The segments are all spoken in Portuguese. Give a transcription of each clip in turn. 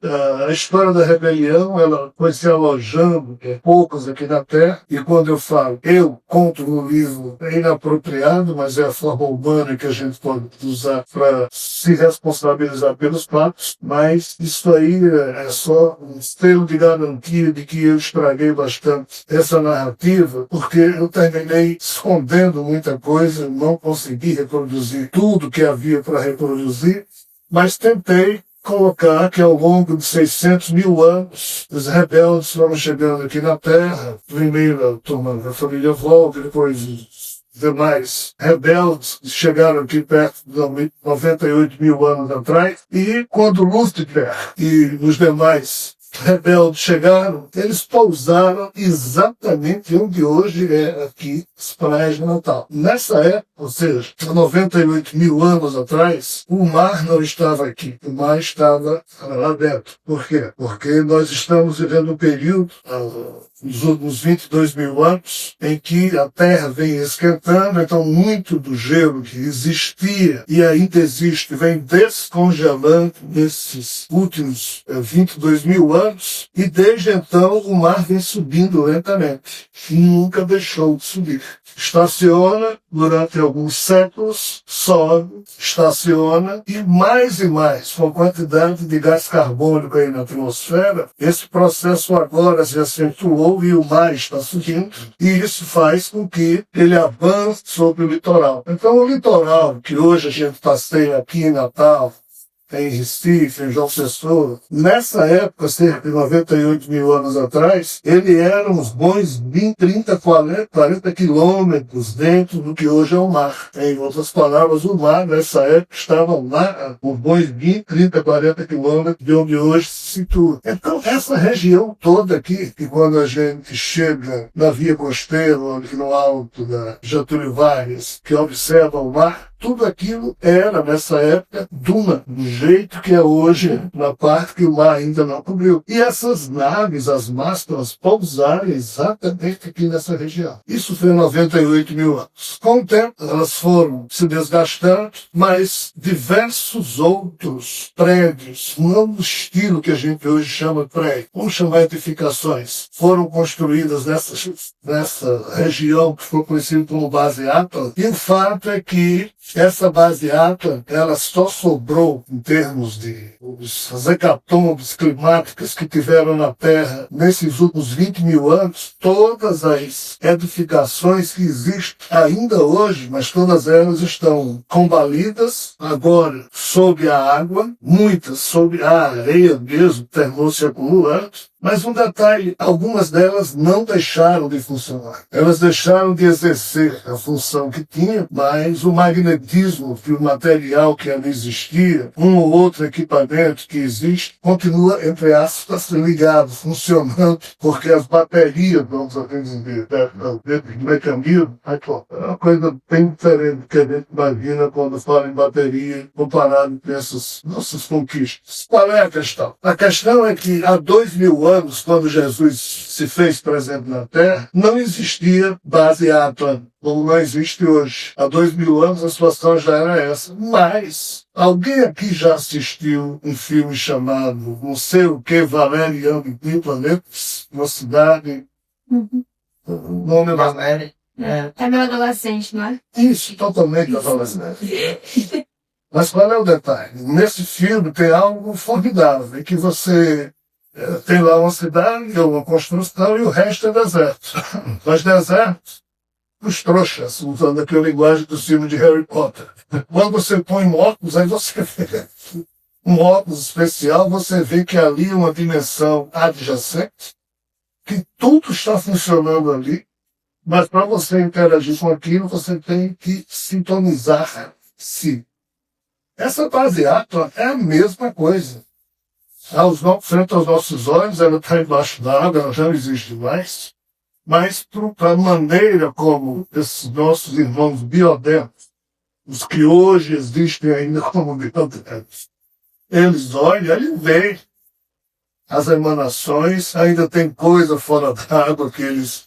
A história da rebelião, ela foi se alojando poucos aqui na Terra, e quando eu falo, eu conto no livro, é inapropriado, mas é a forma humana que a gente pode usar para se responsabilizar pelos fatos, mas isso aí é só um selo de garantia de que eu estraguei bastante essa narrativa, porque eu terminei escondendo muita coisa, não consegui reproduzir tudo que havia para reproduzir, mas tentei colocar que ao longo de 600 mil anos, os rebeldes foram chegando aqui na Terra, primeiro a turma da família Volga, depois os demais rebeldes chegaram aqui perto de 98 mil anos atrás, e quando Lúcifer e os demais rebeldes chegaram, eles pousaram exatamente onde hoje é aqui as praias de Natal. Nessa época, ou seja, há 98 mil anos atrás, o mar não estava aqui, o mar estava lá dentro. Por quê? Porque nós estamos vivendo um período, nos últimos 22 mil anos, em que a Terra vem esquentando, então muito do gelo que existia e ainda existe vem descongelando nesses últimos 22 mil anos, e desde então o mar vem subindo lentamente. Nunca deixou de subir. Estaciona durante alguns séculos, sobe, estaciona, e mais, com a quantidade de gás carbônico aí na atmosfera, esse processo agora se acentuou e o mar está subindo, e isso faz com que ele avance sobre o litoral. Então o litoral, que hoje a gente passeia aqui em Natal, em Recife, em João Pessoa, nessa época, cerca de 98 mil anos atrás, ele era uns bons 20, 30, 40 quilômetros dentro do que hoje é o mar. Em outras palavras, o mar, nessa época, estava lá, uns bons 20, 30, 40 quilômetros de onde hoje se situa. Então, essa região toda aqui, que quando a gente chega na via costeira, ali no alto da Getúlio Vargas, que observa o mar, tudo aquilo era, nessa época, duna, do jeito que é hoje, na parte que o mar ainda não cobriu. E essas naves, as mastras, pousaram exatamente aqui nessa região. Isso foi 98 mil anos. Com o tempo, elas foram se desgastando, mas diversos outros prédios, não no estilo que a gente hoje chama de prédio, vamos chamar de edificações, foram construídas nessa região que foi conhecida como Base Atlas. E o fato é que essa base Atlas, ela só sobrou em termos de as hecatombes climáticas que tiveram na Terra nesses últimos 20 mil anos. Todas as edificações que existem ainda hoje, mas todas elas estão combalidas agora sob a água, muitas sob a areia mesmo, termou-se acumulando. Mas um detalhe, algumas delas não deixaram de funcionar. Elas deixaram de exercer a função que tinham, mas o magnetismo que o material que ali existia, um ou outro equipamento que existe, continua, entre aspas, ligado, funcionando, porque as baterias, vamos assim dizer, dentro do mecanismo, é uma coisa bem diferente do que a gente imagina quando fala em bateria, comparado com essas nossas conquistas. Qual é a questão? A questão é que há 2 mil anos, quando Jesus se fez presente na Terra, não existia base Atlas, como não existe hoje. Há 2 mil anos a situação já era essa. Mas alguém aqui já assistiu um filme chamado não sei o que, Valeriano e Planetas? Uma cidade. O nome da... É meu adolescente, não é? Isso, totalmente adolescente. Mas qual é o detalhe? Nesse filme tem algo formidável, em que você tem lá uma cidade, uma construção, e o resto é deserto. Mas deserto, os trouxas, usando aqui a linguagem do filme de Harry Potter. Quando você põe um óculos, aí você vê um óculos especial, você vê que ali é uma dimensão adjacente, que tudo está funcionando ali, mas para você interagir com aquilo, você tem que sintonizar-se. Essa base Atlas é a mesma coisa. Frente aos nossos olhos, ela está embaixo d'água, ela já não existe mais. Mas para a maneira como esses nossos irmãos biodentos, os que hoje existem ainda como biodentos, eles olham, eles veem as emanações, ainda tem coisa fora d'água que eles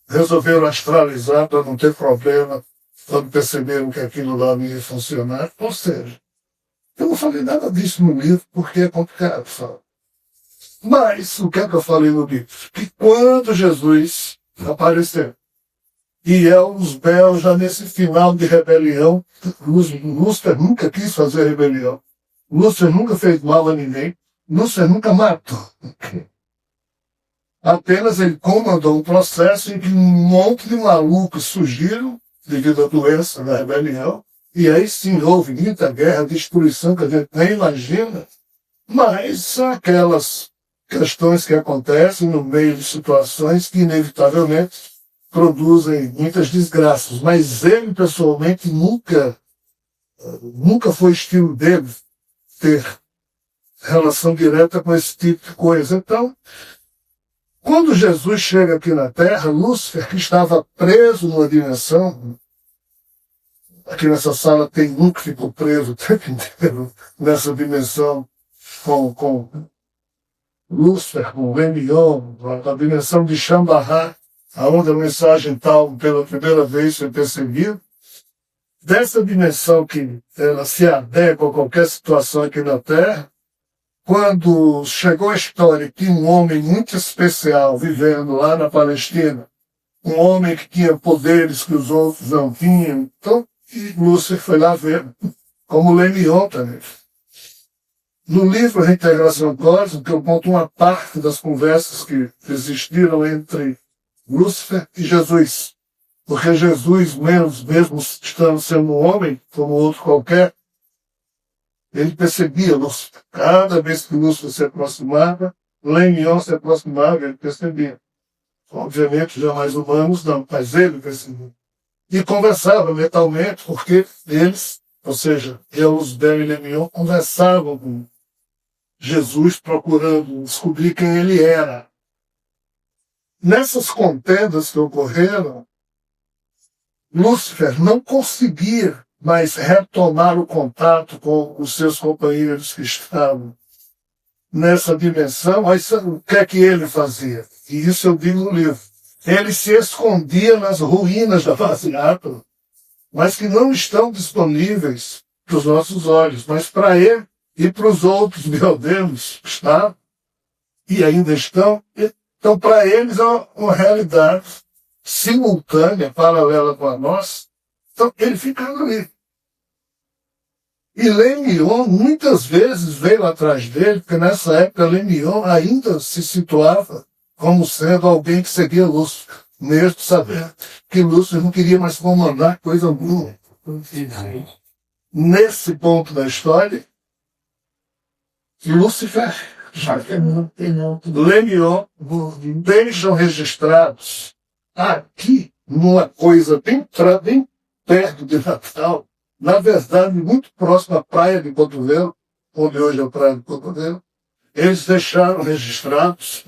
resolveram astralizar para não ter problema quando perceberam que aquilo lá não ia funcionar. Ou seja, eu não falei nada disso no livro porque é complicado, sabe? Mas, o que é que eu falei no livro? Que quando Jesus apareceu, e Elzebel já nesse final de rebelião, Lúcifer nunca quis fazer rebelião, Lúcifer nunca fez mal a ninguém, Lúcifer nunca matou. Apenas ele comandou um processo em que um monte de malucos surgiram devido à doença da rebelião, e aí sim houve muita guerra, destruição que a gente nem imagina, mas são aquelas questões que acontecem no meio de situações que inevitavelmente produzem muitas desgraças. Mas ele, pessoalmente, nunca foi estilo dele ter relação direta com esse tipo de coisa. Então, quando Jesus chega aqui na Terra, Lúcifer, que estava preso numa dimensão, aqui nessa sala tem um que ficou preso o tempo inteiro nessa dimensão, com Lúcifer, com Remion, a dimensão de Shambhala, aonde a mensagem tal pela primeira vez foi percebida. Dessa dimensão que ela se adequa a qualquer situação aqui na Terra, quando chegou a história que um homem muito especial vivendo lá na Palestina, um homem que tinha poderes que os outros não tinham, então Lúcifer foi lá ver, como Lemion também. No livro Reintegração Cósmica, eu conto uma parte das conversas que existiram entre Lúcifer e Jesus. Porque Jesus, mesmo estando sendo um homem, como outro qualquer, ele percebia Lúcifer. Cada vez que Lúcifer se aproximava, Lemion se aproximava, ele percebia. Obviamente, jamais humanos não, mas ele percebia. E conversava mentalmente, porque eles, ou seja, Elzebel e Lemion, conversavam com Jesus, procurando descobrir quem ele era. Nessas contendas que ocorreram, Lúcifer não conseguia mais retomar o contato com os seus companheiros que estavam nessa dimensão. Mas o que é que ele fazia? E isso eu digo no livro. Ele se escondia nas ruínas da base átomo, mas que não estão disponíveis para os nossos olhos, mas para ele e para os outros biodeus está e ainda estão. Então, para eles é uma realidade simultânea, paralela com a nossa. Então, ele ficava ali. E Lemion muitas vezes veio atrás dele, porque nessa época Lemion ainda se situava como sendo alguém que seguia Lúcifer, mesmo sabendo que Lúcifer não queria mais comandar coisa alguma. Nesse ponto da história, Lúcifer, Lemion, deixam registrados aqui, numa coisa bem perto de Natal, na verdade, muito próximo à praia de Cotovelo, onde hoje é a praia de Cotovelo, eles deixaram registrados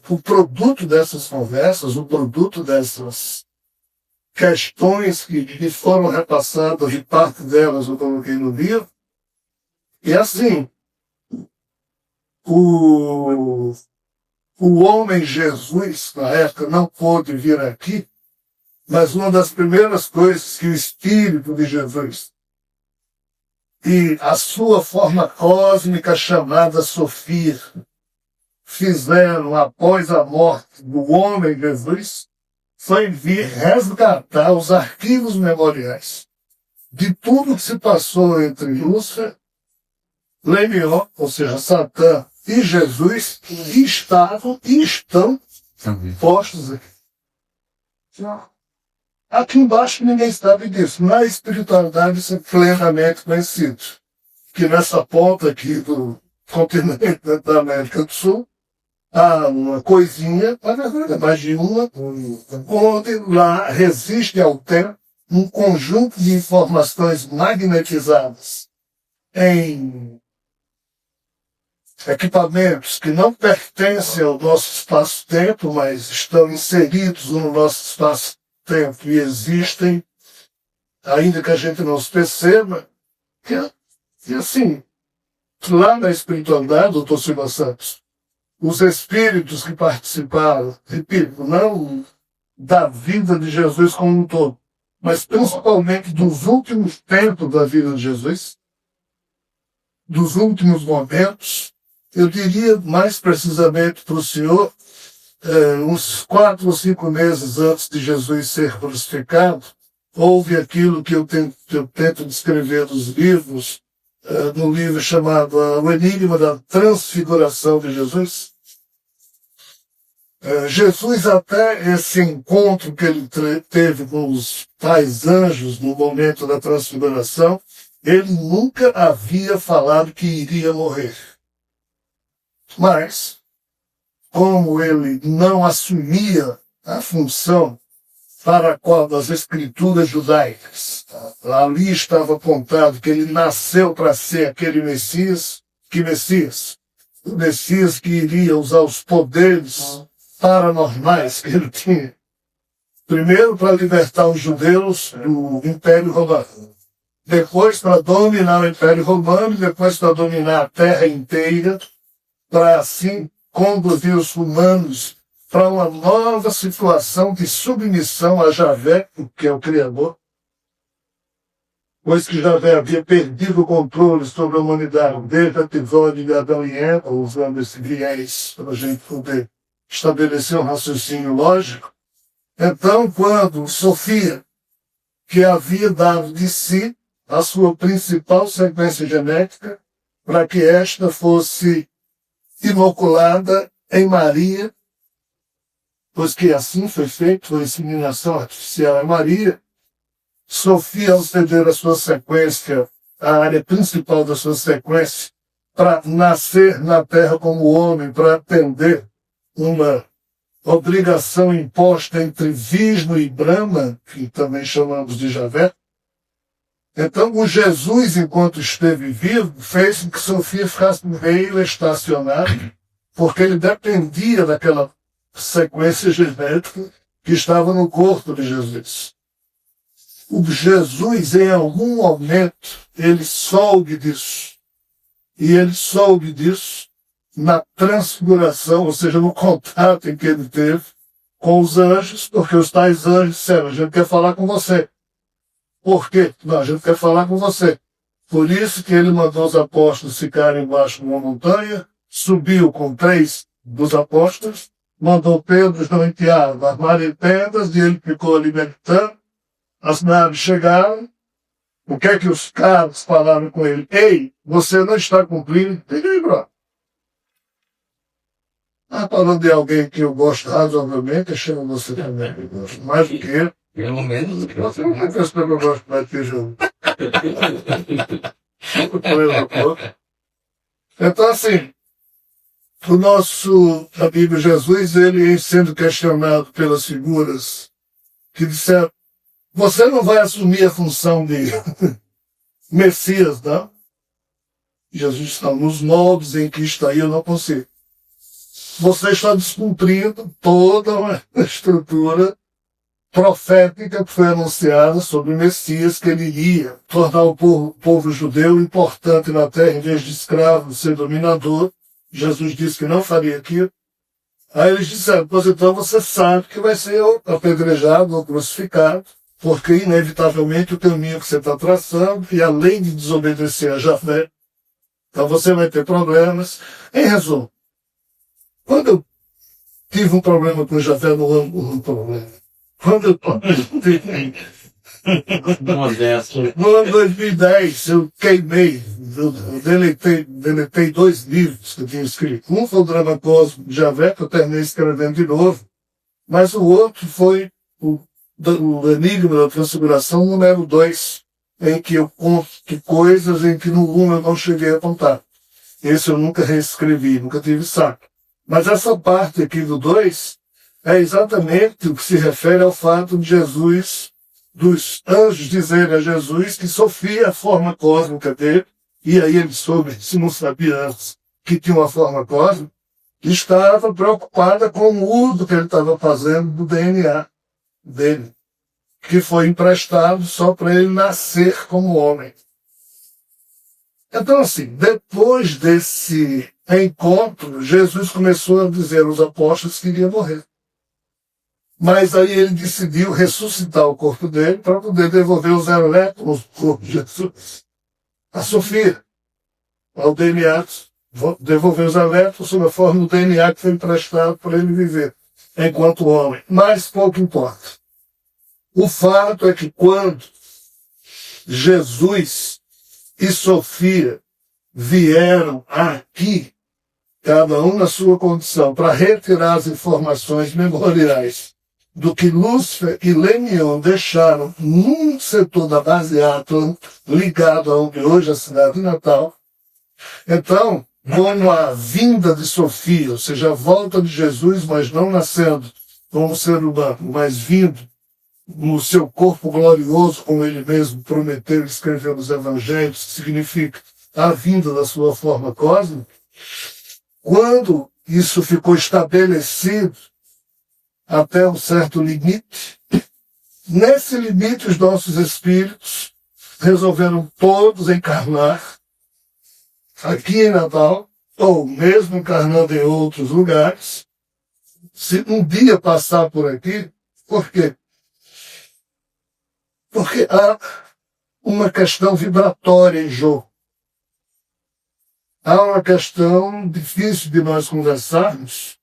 o produto dessas conversas, o produto dessas questões que foram repassadas, e parte delas eu coloquei no livro. E assim, o homem Jesus, na época, não pôde vir aqui, mas uma das primeiras coisas que o Espírito de Jesus e a sua forma cósmica chamada Sofia fizeram após a morte do homem Jesus foi vir resgatar os arquivos memoriais de tudo que se passou entre Lúcifer, Lemion, ou seja, Satã e Jesus, que estavam e estão postos aqui. Aqui embaixo ninguém sabe disso. Na espiritualidade isso é plenamente conhecido. Que nessa ponta aqui do continente da América do Sul, há uma coisinha, na verdade é mais de uma, onde lá resiste ao tempo um conjunto de informações magnetizadas em equipamentos que não pertencem ao nosso espaço-tempo, mas estão inseridos no nosso espaço-tempo e existem, ainda que a gente não se perceba. E assim, lá na espiritualidade, doutor Silva Santos, os espíritos que participaram, repito, não da vida de Jesus como um todo, mas principalmente dos últimos tempos da vida de Jesus, dos últimos momentos, Eu diria mais precisamente para o senhor, uns 4 ou 5 meses antes de Jesus ser crucificado, houve aquilo que eu tento descrever nos livros, no livro chamado O Enigma da Transfiguração de Jesus. Jesus, até esse encontro que ele teve com os tais anjos no momento da transfiguração, ele nunca havia falado que iria morrer. Mas, como ele não assumia a função para a qual as escrituras judaicas, ali estava apontado que ele nasceu para ser aquele Messias, o Messias que iria usar os poderes paranormais que ele tinha. Primeiro para libertar os judeus do Império Romano. Depois para dominar o Império Romano, depois para dominar a terra inteira, para assim conduzir os humanos para uma nova situação de submissão a Javé, que é o Criador, pois que Javé havia perdido o controle sobre a humanidade desde o episódio de Adão e Eva, usando esse viés para a gente poder estabelecer um raciocínio lógico. Então, quando Sofia, que havia dado de si a sua principal sequência genética, para que esta fosse inoculada em Maria, pois que assim foi feito, a inseminação artificial em Maria, Sofia, ao ceder a sua sequência, a área principal da sua sequência, para nascer na terra como homem, para atender uma obrigação imposta entre Vishnu e Brahma, que também chamamos de Javé. Então, o Jesus, enquanto esteve vivo, fez com que Sofia ficasse meio estacionado, porque ele dependia daquela sequência genética que estava no corpo de Jesus. O Jesus, em algum momento, ele soube disso. E ele soube disso na transfiguração, ou seja, no contato em que ele teve com os anjos, porque os tais anjos disseram: a gente quer falar com você. Por quê? Não, a gente quer falar com você. Por isso que ele mandou os apóstolos ficarem embaixo de uma montanha, subiu com 3 dos apóstolos, mandou Pedro, João e Tiago armarem tendas, e ele ficou ali meditando. As naves chegaram. O que é que os caras falaram com ele? Ei, você não está cumprindo. Ei, bro. Falando de alguém que eu gosto razoavelmente, eu chamo você também. Eu gosto mais do que ele. Pelo menos. Você não é pessoa que eu gosto mais que eu. Então, assim, o nosso amigo Jesus, ele sendo questionado pelas figuras que disseram: você não vai assumir a função de Messias, não? Jesus está nos moldes em que está aí, eu não consigo. Você está descumprindo toda uma estrutura profética que foi anunciada sobre o Messias, que ele iria tornar o povo judeu importante na terra, em vez de escravo, ser dominador. Jesus disse que não faria aquilo. Aí eles disseram: pois então você sabe que vai ser apedrejado ou crucificado, porque inevitavelmente o caminho que você está traçando, e além de desobedecer a Javé, então você vai ter problemas. Em resumo, quando eu tive um problema com Javé, não amo um problema. Quando eu no ano 2010, eu queimei, eu deletei 2 livros que eu tinha escrito. Um foi o Drama Cósmico de Javé, que eu terminei escrevendo de novo, mas o outro foi o Enigma da Transfiguração, número 2, em que eu conto coisas em que no 1 eu não cheguei a contar. Esse eu nunca reescrevi, nunca tive saco. Mas essa parte aqui do 2 é exatamente o que se refere ao fato de Jesus, dos anjos dizerem a Jesus que Sofia é a forma cósmica dele, e aí ele soube, se não sabia antes, que tinha uma forma cósmica, estava preocupada com o uso que ele estava fazendo do DNA dele, que foi emprestado só para ele nascer como homem. Então, assim, depois desse encontro, Jesus começou a dizer aos apóstolos que iria morrer. Mas aí ele decidiu ressuscitar o corpo dele para poder devolver os elétrons do corpo de Jesus a Sofia, ao DNA devolver os elétrons sob a forma do DNA que foi emprestado para ele viver enquanto homem. Mas pouco importa. O fato é que quando Jesus e Sofia vieram aqui, cada um na sua condição, para retirar as informações memoriais do que Lúcifer e Lemion deixaram num setor da base Atlan, ligado a onde hoje é a cidade de Natal. Então, como a vinda de Sofia, ou seja, a volta de Jesus, mas não nascendo como ser humano, mas vindo no seu corpo glorioso, como ele mesmo prometeu e escreveu nos evangelhos, que significa a vinda da sua forma cósmica, quando isso ficou estabelecido até um certo limite, nesse limite os nossos espíritos resolveram todos encarnar aqui em Natal, ou mesmo encarnando em outros lugares, se um dia passar por aqui. Por quê? Porque há uma questão vibratória em jogo. Há uma questão difícil de nós conversarmos,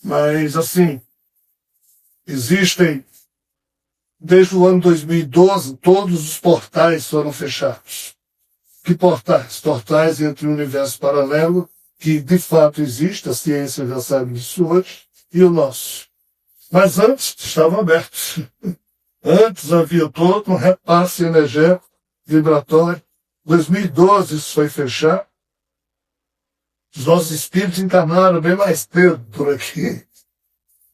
mas assim, existem, desde o ano 2012, todos os portais foram fechados. Que portais? Portais entre o universo paralelo, que de fato existe, a ciência já sabe disso hoje, e o nosso. Mas antes estavam abertos. Antes havia todo um repasse energético, vibratório. Em 2012 isso foi fechado. Os nossos espíritos encarnaram bem mais cedo por aqui.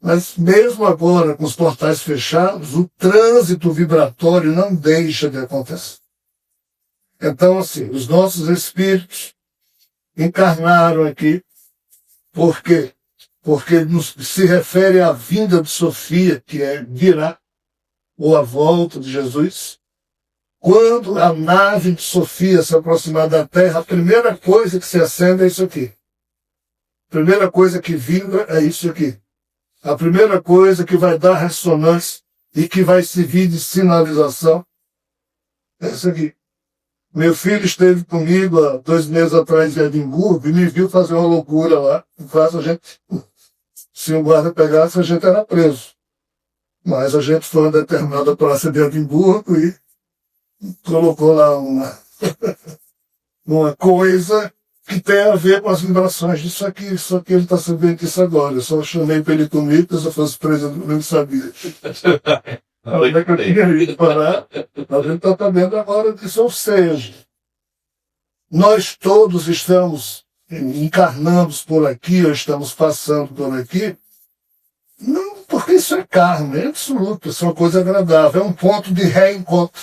Mas mesmo agora, com os portais fechados, o trânsito vibratório não deixa de acontecer. Então, assim, os nossos espíritos encarnaram aqui. Por quê? Porque se refere à vinda de Sofia, que virá, ou a volta de Jesus. Quando a nave de Sofia se aproximar da Terra, a primeira coisa que se acende é isso aqui. A primeira coisa que vibra é isso aqui. A primeira coisa que vai dar ressonância e que vai servir de sinalização é isso aqui. Meu filho esteve comigo há 2 meses atrás em Edimburgo e me viu fazer uma loucura lá. Se o guarda pegasse, a gente era preso. Mas a gente foi a uma determinada praça de Edimburgo e colocou lá uma coisa que tem a ver com as vibrações disso aqui. Isso aqui ele está sabendo disso agora. Eu só chamei para ele comigo, porque se eu fosse preso, eu não sabia. Onde é que eu tinha ido parar? A gente está sabendo agora disso. Ou seja, nós todos estamos encarnamos por aqui, ou estamos passando por aqui, não porque isso é carne, é absoluto, isso é uma coisa agradável, é um ponto de reencontro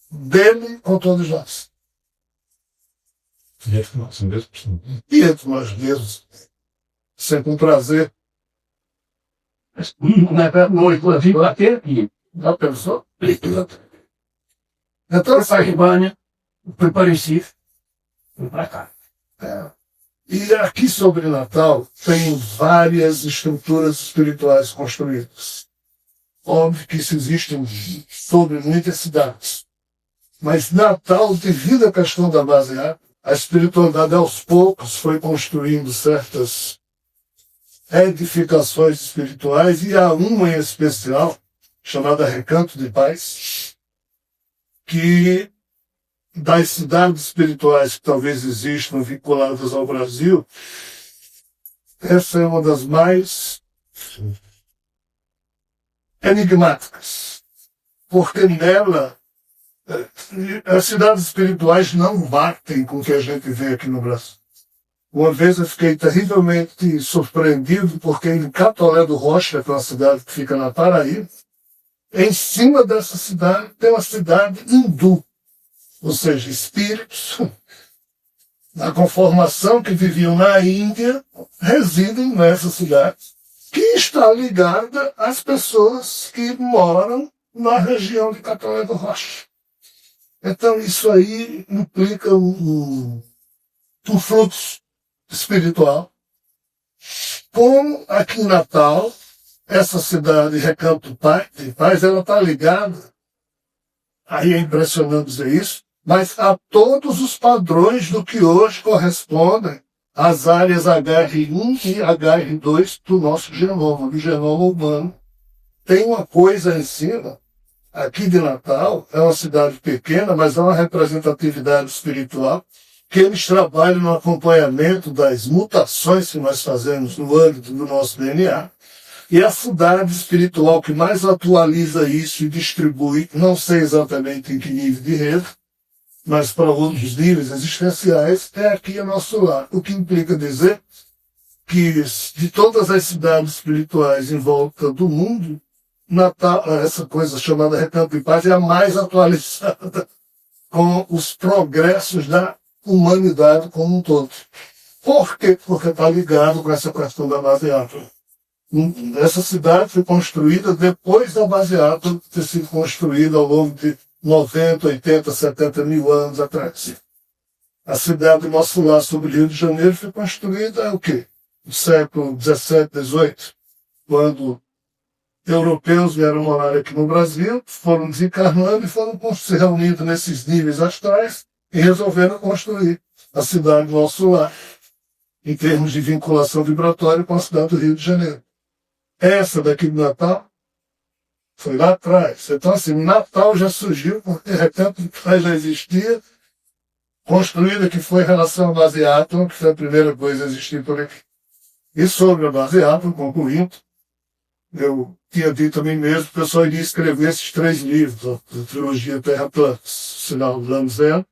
dele com todos nós. E entre nós mesmos. E entre nós mesmos. Sempre um prazer. Já pensou? Então, Preparem-se. Vem para cá. E aqui sobre Natal tem várias estruturas espirituais construídas. Óbvio que isso existe sobre muitas cidades. Mas Natal, devido à questão da base a espiritualidade aos poucos foi construindo certas edificações espirituais, e há uma em especial, chamada Recanto de Paz, que das cidades espirituais que talvez existam vinculadas ao Brasil, essa é uma das mais enigmáticas, porque nela as cidades espirituais não batem com o que a gente vê aqui no Brasil. Uma vez eu fiquei terrivelmente surpreendido porque em Catolé do Rocha, que é uma cidade que fica na Paraíba, em cima dessa cidade tem uma cidade hindu, ou seja, espíritos da conformação que viviam na Índia residem nessa cidade, que está ligada às pessoas que moram na região de Catolé do Rocha. Então isso aí implica um fluxo espiritual. Como aqui em Natal, essa cidade Recanto de Paz, ela está ligada, aí é impressionante dizer isso, mas a todos os padrões do que hoje correspondem às áreas HR1 e HR2 do nosso genoma, do genoma humano. Tem uma coisa em cima, aqui de Natal, é uma cidade pequena, mas há uma representatividade espiritual, que eles trabalham no acompanhamento das mutações que nós fazemos no âmbito do nosso DNA, e a cidade espiritual que mais atualiza isso e distribui, não sei exatamente em que nível de rede, mas para outros níveis existenciais, é aqui a nosso lar. O que implica dizer que de todas as cidades espirituais em volta do mundo, Natal, essa coisa chamada Recanto de Paz, é a mais atualizada com os progressos da humanidade como um todo. Por quê? Porque está ligado com essa questão da base átomo. Essa cidade foi construída depois da base átomo ter sido construída ao longo de 90, 80, 70 mil anos atrás. A cidade do nosso lar sobre o Rio de Janeiro foi construída o quê? No século XVII, XVIII, quando europeus vieram morar aqui no Brasil, foram desencarnando e foram se reunindo nesses níveis astrais e resolveram construir a cidade do nosso lar, em termos de vinculação vibratória com a cidade do Rio de Janeiro. Essa daqui do Natal foi lá atrás. Então, assim, Natal já surgiu porque Recanto de Paz já existia, construída que foi em relação à base átomo, que foi a primeira coisa a existir por aqui. E sobre a base átomo, concluindo, eu tinha dito a mim mesmo que eu só iria escrever esses 3 livros, a trilogia Terra Plana, Sinal do Ano Zero,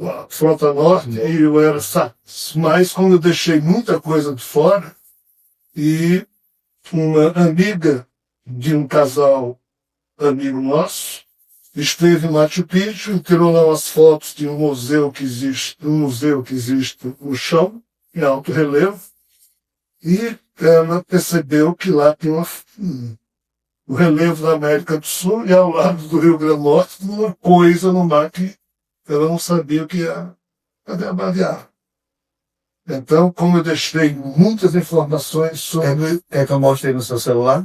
a Frota Norte e o Era Sax. Mas como eu deixei muita coisa de fora, e uma amiga de um casal amigo nosso esteve em Machu Picchu e tirou lá umas fotos de um museu que existe no chão, em alto relevo, e ela percebeu que lá tem o relevo da América do Sul e ao lado do Rio Grande do Norte uma coisa no mar que ela não sabia o que era. Cadê a baseada? Então, como eu deixei muitas informações sobre... É que eu mostrei no seu celular?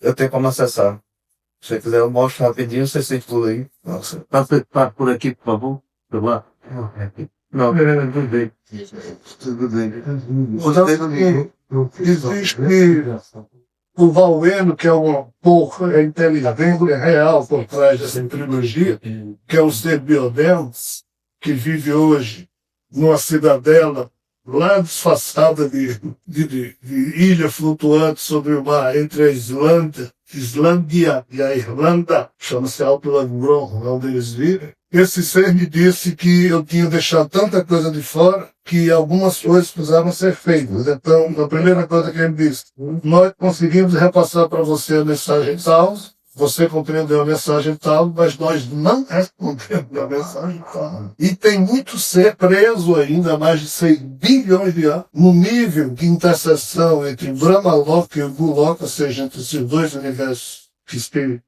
Eu tenho como acessar. Se você quiser, eu mostro rapidinho, você sente tudo aí. Nossa, Tá por aqui, por favor? Por lá? Não, tudo bem. Tudo bem. existe o Valeno, que é uma porra, é inteligente, é real por trás dessa trilogia, que é um ser biodemo, que vive hoje numa cidadela lá disfarçada de ilha flutuante sobre o mar entre a Islândia e a Irlanda, chama-se Alto Langron, onde eles vivem. Esse ser me disse que eu tinha deixado tanta coisa de fora que algumas coisas precisavam ser feitas. Então, a primeira coisa que ele disse, nós conseguimos repassar para você a mensagem tal, você compreendeu a mensagem tal, mas nós não respondemos a mensagem tal. E tem muito ser preso ainda há mais de 6 bilhões de anos, no nível de interseção entre Brahmaloka e Guloka, ou seja, entre esses 2 universos que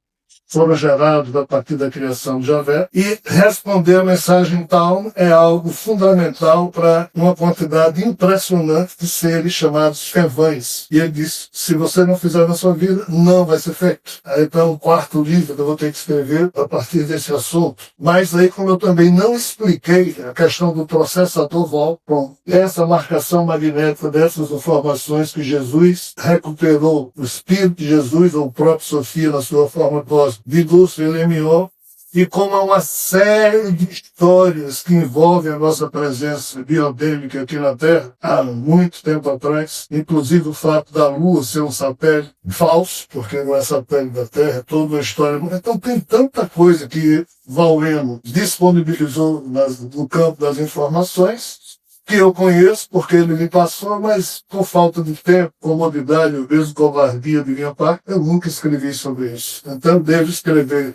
foram gerados a partir da criação de Javé, e responder a mensagem tal é algo fundamental para uma quantidade impressionante de seres chamados Fevães. E ele disse, se você não fizer na sua vida, não vai ser feito. Então, o 4º livro que eu vou ter que escrever a partir desse assunto. Mas aí, como eu também não expliquei a questão do processador Vol, com essa marcação magnética dessas informações que Jesus recuperou, o Espírito de Jesus, ou o próprio Sofia, na sua forma cósmica, de Lúcio Elemion, e como há uma série de histórias que envolvem a nossa presença biodêmica aqui na Terra, há muito tempo atrás, inclusive o fato da Lua ser um satélite falso, porque não é satélite da Terra, é toda uma história. Então tem tanta coisa que Valeno disponibilizou no campo das informações, que eu conheço, porque ele me passou, mas por falta de tempo, comodidade, ou mesmo covardia de minha parte, eu nunca escrevi sobre isso. Então, devo escrever,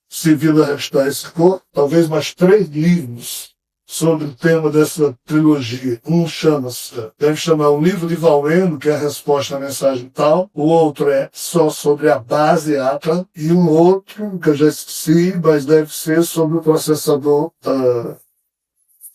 se Vila restar esse corpo, talvez mais 3 livros sobre o tema dessa trilogia. Um deve chamar o livro de Valeno, que é a resposta à mensagem tal. O outro é só sobre a base Atlas. E um outro, que eu já esqueci, mas deve ser sobre o processador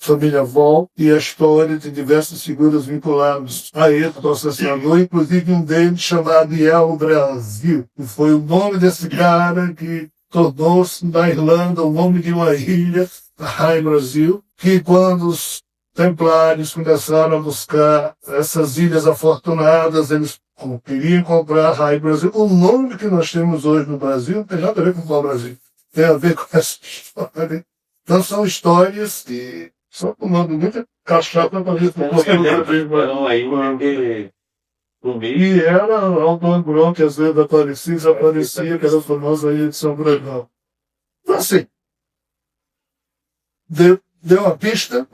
família Vol e a história de diversas figuras vinculadas a ele, processador, inclusive um deles chamado El Brasil, que foi o nome desse cara que tornou-se na Irlanda o nome de uma ilha, High Brasil, que quando os templários começaram a buscar essas ilhas afortunadas, eles queriam comprar High Brasil. O nome que nós temos hoje no Brasil não tem nada a ver com o Brasil, tem a ver com essa história. Então são histórias que só tomando muita cachaça para ver Então aí, e era o Dom Bruno que às vezes aparecia, que era a famosa ilha de São Brandão. Então assim, deu uma pista,